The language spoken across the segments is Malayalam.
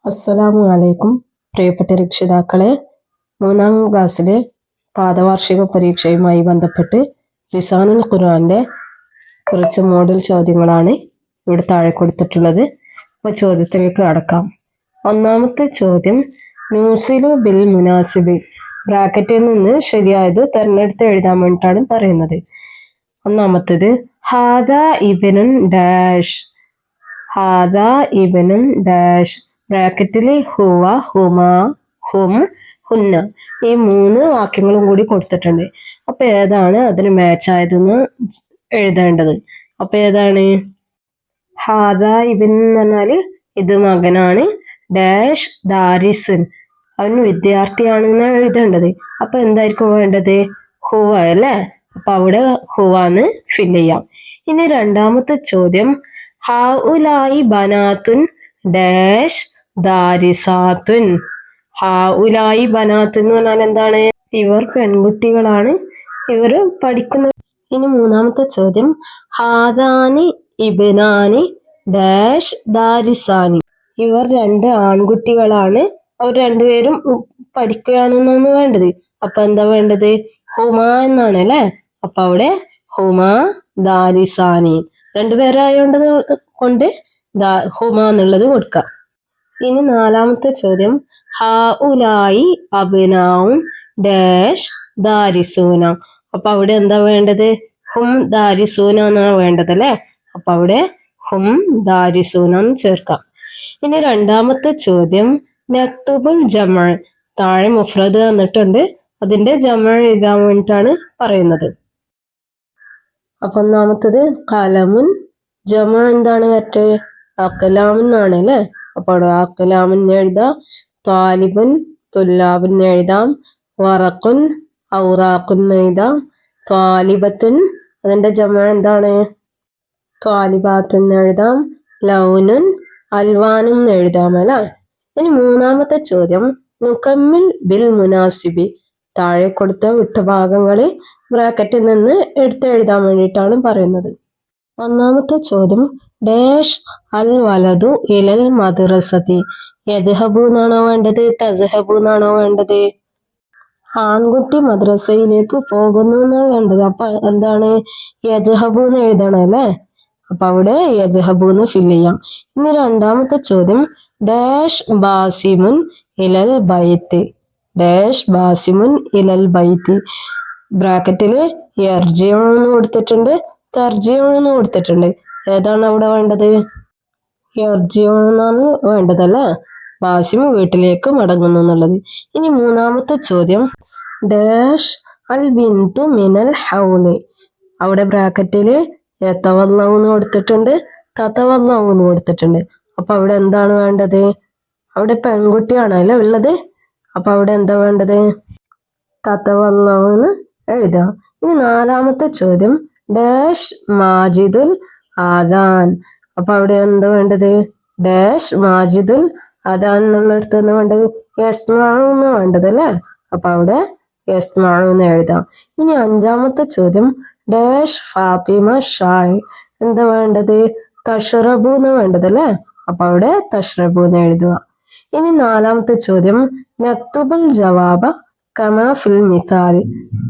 അസ്സലാമു അലൈക്കും പ്രിയപ്പെട്ട രക്ഷിതാക്കളെ, 3ാം ക്ലാസ്സിലെ പാദവാർഷിക പരീക്ഷയുമായി ബന്ധപ്പെട്ട് ലിസാനുൽ ഖുർആന്റെ കുറച്ച് മോഡൽ ചോദ്യങ്ങളാണ് ഇവിടെ താഴെ കൊടുത്തിട്ടുള്ളത്. അപ്പോൾ ചോദ്യത്തിലേക്ക് കടക്കാം. ഒന്നാമത്തെ ചോദ്യം, നൂസിലു ബിൽ മുനാസിബി, ബ്രാക്കറ്റിൽ നിന്ന് ശരിയായത് തെരഞ്ഞെടുത്ത് എഴുതാൻ വേണ്ടിയിട്ടാണ് പറയുന്നത്. ഒന്നാമത്തേത്, ഹാദ ഇബ്നുൻ ഡാഷ്, ഹാദ ഇബ്നുൻ ഡാഷ്, ബ്രാക്കറ്റിൽ ഹുവ, ഹുമ, ഹും, ഹുന്ന, ഈ 3 വാക്യങ്ങളും കൂടി കൊടുത്തിട്ടുണ്ട്. അപ്പൊ ഏതാണ് അതിന് മാച്ച് ആയതെന്ന് എഴുതേണ്ടത്. അപ്പൊ ഏതാണ്? ഹാദ ഇബിൻ എന്ന് പറഞ്ഞാല് ഇത് മകനാണ്, ഡാഷ് ദാരിസുൻ, അവൻ വിദ്യാർത്ഥിയാണെന്ന് എഴുതേണ്ടത്. അപ്പൊ എന്തായിരിക്കും വേണ്ടത്? ഹുവ അല്ലേ? അപ്പൊ അവിടെ ഹുവാന്ന് ഫില്ല് ചെയ്യാം. ഇനി രണ്ടാമത്തെ ചോദ്യം, ഹൗലായി ബനാത്തുൻ ഡാഷ് ദാരിസാത്തുൻ. ഹൗലായി ബനാത്തുൻ എന്ന് പറഞ്ഞാൽ എന്താണ്? ഇവർ പെൺകുട്ടികളാണ്, ഇവർ പഠിക്കുന്ന. ഇനി മൂന്നാമത്തെ ചോദ്യം, ഹാദാനി ഇബ്നാനി ഡാഷ് ദാരിസാനി, ഇവർ 2 ആൺകുട്ടികളാണ്, അവർ രണ്ടുപേരും പഠിക്കുകയാണെന്നാണ് വേണ്ടത്. അപ്പൊ എന്താ വേണ്ടത്? ഹുമ എന്നാണ് അല്ലെ? അപ്പൊ അവിടെ ഹുമ ദാരിസാനി, 2 പേരായോണ്ടത് കൊണ്ട് ഹുമ എന്നുള്ളത് കൊടുക്കാം. ഇനി നാലാമത്തെ ചോദ്യം, ഹൗലായി അബ്നാഉൻ ഡാഷ് ദാരിസൂന, അപ്പൊ അവിടെ എന്താ വേണ്ടത്? ഹും ദാരിസൂന എന്നാണ് വേണ്ടത് അല്ലെ? അപ്പൊ അവിടെ ഹും ദാരിസൂന എന്ന് ചേർക്കാം. ഇനി രണ്ടാമത്തെ ചോദ്യം, നക്തുബുൽ ജമഅ, താഴെ മുഫ്രദ് തന്നിട്ടുണ്ട്, അതിന്റെ ജമഅ എഴുതാൻ വേണ്ടിയിട്ടാണ് പറയുന്നത്. അപ്പൊ ഒന്നാമത്തത് കലമുൻ, ജമഅ എന്താണ് മറ്റേ അഖലാമെന്നാണ് അല്ലെ? അപ്പൊ അവിടെ അഖലാമിന് എഴുതാം, ത്വാലിബുൻ തുല്ലാബിന് എഴുതാം, വറഖുൻ ഔറാഖുൻ എഴുതാം, ത്വാലിബത്തുൻ അതിന്റെ ജമഅ എന്താണ്? ത്വാലിബാത്തുൻ എഴുതാം, ലൗനുൻ അൽവാനും എഴുതാം അല്ലെ? ഇനി മൂന്നാമത്തെ ചോദ്യം, നുകമ്മിൽ ബിൽ മുനാസിബി, താഴെ കൊടുത്ത വിട്ടുഭാഗങ്ങള് ബ്രാക്കറ്റിൽ നിന്ന് എഴുതാൻ വേണ്ടിയിട്ടാണ് പറയുന്നത്. ഒന്നാമത്തെ ചോദ്യം, ഡാഷ് അൽ വലതു ഇലൽ മദ്രസതി, യദ്ഹബു എന്നാണോ വേണ്ടത്? തസ്ഹബു എന്നാണോ വേണ്ടത്? ആൺകുട്ടി മദ്രസയിലേക്ക് പോകുന്നു എന്നാണ് വേണ്ടത്. അപ്പൊ എന്താണ്? യദ്ഹബു എന്ന് എഴുതണം അല്ലെ? അപ്പൊ അവിടെ യദ്ഹബു എന്ന് ഫില്ല് ചെയ്യാം. ഇനി രണ്ടാമത്തെ ചോദ്യം, ഡാഷ് ബാസിമുൻ ഇലൽ ബൈത്ത്, ഡാഷ് ബാസിമുൻ ഇലൽ ബൈത്ത്, ബ്രാക്കറ്റില് യർജിഉ എന്ന് കൊടുത്തിട്ടുണ്ട്, തർജിഉ എന്ന് കൊടുത്തിട്ടുണ്ട്. ഏതാണ് അവിടെ വേണ്ടത്? യർജിഉ എന്നാണ് വേണ്ടത് അല്ലേ? ബാസിം വീട്ടിലേക്ക് മടങ്ങുന്നു എന്നുള്ളത്. ഇനി മൂന്നാമത്തെ ചോദ്യം, ഡാഷ് അൽ ബിന്തു മിനൽ ഹൗല്, അവിടെ ബ്രാക്കറ്റില് യതവല്ലഉ എന്ന് കൊടുത്തിട്ടുണ്ട്, തതവല്ലഉ എന്ന് കൊടുത്തിട്ടുണ്ട്. അപ്പൊ അവിടെ എന്താണ് വേണ്ടത്? അവിടെ പെൺകുട്ടിയാണ് അല്ലേ ഉള്ളത്? അപ്പൊ അവിടെ എന്താ വേണ്ടത്? തതവല്ലഉ എന്ന് എഴുതാം. ഇനി നാലാമത്തെ ചോദ്യം, ഡാഷ് മാജിദുൽ ആദാൻ, അപ്പൊ അവിടെ എന്താ വേണ്ടത്? ഡാഷ് മാജിദുൽ ആദാൻ എന്നുള്ളടത്ത് എന്താ വേണ്ടത്? യസ്മഉ എന്ന് വേണ്ടത് അല്ലേ? അപ്പൊ അവിടെ യസ്മഉ എന്ന് എഴുതാം. ഇനി അഞ്ചാമത്തെ ചോദ്യം, ഡാഷ് ഫാത്തിമ ഷായ്, എന്താ വേണ്ടത്? തഷ്റബു എന്ന് വേണ്ടത് അല്ലേ? അപ്പൊ അവിടെ തഷ്റബു എന്ന് എഴുതുക. ഇനി നാലാമത്തെ ചോദ്യം, നക്തുബുൽ ജവാബ കമാ ഫിൽ മിസാൽ,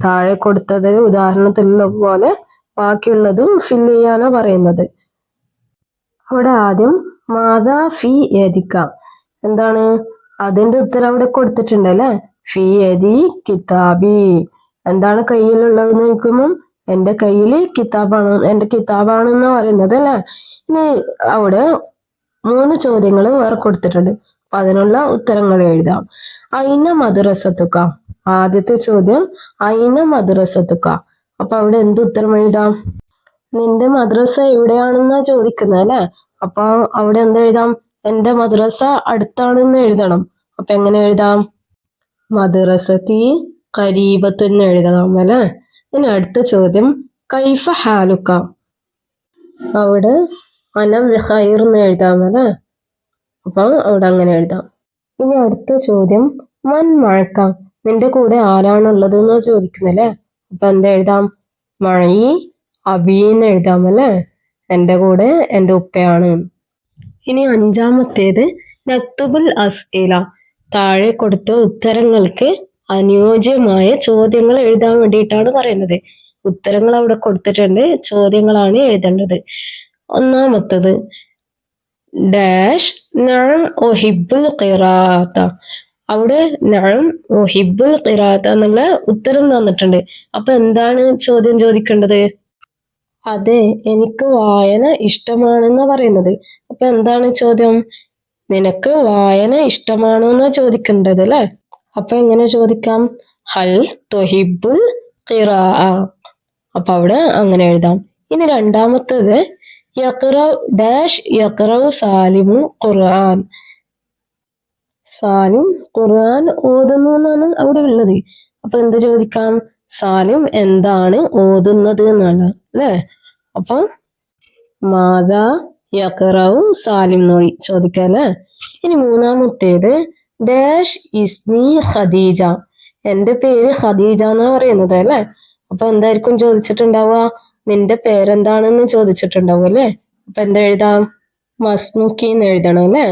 താഴെ കൊടുത്തത് ഉദാഹരണത്തിലുള്ള പോലെ ബാക്കിയുള്ളതും ഫില്ല് ചെയ്യാനാ പറയുന്നത്. അവിടെ ആദ്യം മാതാ ഫി യദിക, എന്താണ്? അതിന്റെ ഉത്തരം അവിടെ കൊടുത്തിട്ടുണ്ട് അല്ലെ? ഫി യദി കിതാബി, എന്താണ് കയ്യിലുള്ളതെന്ന് ചോദിക്കുമ്പോൾ എന്റെ കയ്യിൽ കിതാബാണ്, എന്റെ കിതാബാണെന്ന് പറയുന്നത് അല്ലെ? ഇനി അവിടെ 3 ചോദ്യങ്ങൾ വേറെ കൊടുത്തിട്ടുണ്ട്, അപ്പൊ അതിനുള്ള ഉത്തരങ്ങൾ എഴുതാം. ഐന മദ്രസത്തുക, ആദ്യത്തെ ചോദ്യം ഐന മദ്രസത്തുക, അപ്പൊ അവിടെ എന്ത് ഉത്തരം എഴുതാം? നിന്റെ മദ്രസ എവിടെയാണെന്നാ ചോദിക്കുന്നത് അല്ലെ? അപ്പൊ അവിടെ എന്താ എഴുതാം? എന്റെ മദ്രസ അടുത്താണെന്ന് എഴുതണം. അപ്പൊ എങ്ങനെ എഴുതാം? മദ്രസത്തി ഖരീബത്തുന്ന് എഴുതാം അല്ലെ? ഇനി അടുത്ത ചോദ്യം, കൈഫ ഹാലുക, അവിടെ അന ബിഖൈർ എന്ന് എഴുതാം അല്ലെ? അപ്പൊ അവിടെ അങ്ങനെ എഴുതാം. ഇനി അടുത്ത ചോദ്യം, മൻ മഴക്ക, നിന്റെ കൂടെ ആരാണുള്ളത് എന്നാ ചോദിക്കുന്നല്ലേ? അപ്പൊ എന്താ എഴുതാം? മഴയി അബീന്ന് എഴുതാം അല്ലെ? എന്റെ കൂടെ എന്റെ ഉപ്പയാണ്. ഇനി അഞ്ചാമത്തേത്, നക്തുബുൽ അസ്ഇല, താഴെ കൊടുത്ത ഉത്തരങ്ങൾക്ക് അനുയോജ്യമായ ചോദ്യങ്ങൾ എഴുതാൻ വേണ്ടിയിട്ടാണ് പറയുന്നത്. ഉത്തരങ്ങൾ അവിടെ കൊടുത്തിട്ടുണ്ട്, ചോദ്യങ്ങളാണ് എഴുതേണ്ടത്. ഒന്നാമത്തത് ഡാഷ് നഅം ഉഹിബ്ബുൽ ഖിറാഅത്ത. അവിടെ നഅം ഉഹിബ്ബുൽ ഖിറാഅത്ത എന്നുള്ള ഉത്തരം തന്നിട്ടുണ്ട്. അപ്പൊ എന്താണ് ചോദ്യം ചോദിക്കേണ്ടത്? അതെ, എനിക്ക് വായന ഇഷ്ടമാണെന്ന് പറയുന്നത്. അപ്പൊ എന്താണ് ചോദ്യം? നിനക്ക് വായന ഇഷ്ടമാണോ എന്നാ ചോദിക്കേണ്ടത് അല്ലെ? അപ്പൊ എങ്ങനെ ചോദിക്കാം? ഹൽ തുഹിബ്ബുൽ ഖിറാഅ. അപ്പൊ അവിടെ അങ്ങനെ എഴുതാം. ഇനി രണ്ടാമത്തത് യഖ്റഉ ഡാഷ് യഖ്റഉ സാലിമു ഖുർആൻ. സാലിം ഖുർആൻ ഓതുന്നു എന്നാണ് അവിടെ ഉള്ളത്. അപ്പൊ എന്ത് ചോദിക്കാം? സാലിം എന്താണ് ഓതുന്നത് എന്നാണ് അല്ലെ? അപ്പൊ മാതാ യഖ്റഉ സാലിം എന്ന് ചോദിക്കാം അല്ലെ? ഇനി മൂന്നാമത്തേത് ഡാഷ് ഇസ്മി ഖദീജ. എന്റെ പേര് ഖദീജ എന്നാ പറയുന്നത് അല്ലെ? അപ്പൊ എന്തായിരിക്കും ചോദിച്ചിട്ടുണ്ടാവുക? നിന്റെ പേരെന്താണെന്ന് ചോദിച്ചിട്ടുണ്ടാവും അല്ലെ? അപ്പൊ എന്താ എഴുതാം? മസ്മുക്കി എന്ന് എഴുതണം അല്ലെ?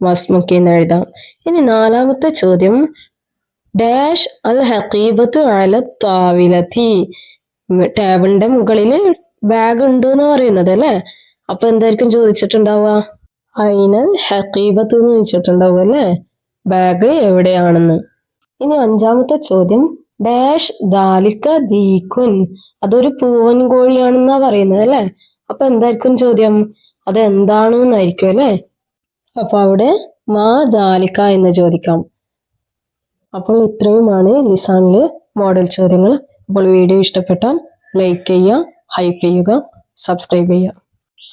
മസ്മുക്കി എന്ന് എഴുതാം. ഇനി നാലാമത്തെ ചോദ്യം ഡാഷ് അൽ ഹഖീബത്തു അല താവിലത്തി. ടേബിളിന്റെ മുകളില് ബാഗ് ഉണ്ട് എന്ന് പറയുന്നത് അല്ലെ? അപ്പൊ എന്തായിരിക്കും ചോദിച്ചിട്ടുണ്ടാവുക? ഐനൽ ഹഖീബത്ത് എന്ന് ചോദിച്ചിട്ടുണ്ടാവും അല്ലെ? ബാഗ് എവിടെയാണെന്ന്. ഇനി അഞ്ചാമത്തെ ചോദ്യം ഡാഷ് ദാലിക ദീകുൻ. അതൊരു പൂവൻ കോഴിയാണെന്നാ പറയുന്നത് അല്ലെ? അപ്പൊ എന്തായിരിക്കും ചോദ്യം? അത് എന്താണെന്നായിരിക്കും അല്ലെ? അപ്പൊ അവിടെ മാ ദാലിക എന്ന് ചോദിക്കാം. അപ്പോൾ ഇത്രയുമാണ് ലിസാനിലെ മോഡൽ ചോദ്യങ്ങൾ. അപ്പോൾ വീഡിയോ ഇഷ്ടപ്പെട്ടാൽ ലൈക്ക് ചെയ്യുക, ഹൈപ്പ് ചെയ്യുക, സബ്സ്ക്രൈബ് ചെയ്യുക.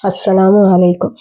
അസ്സലാമു അലൈക്കും.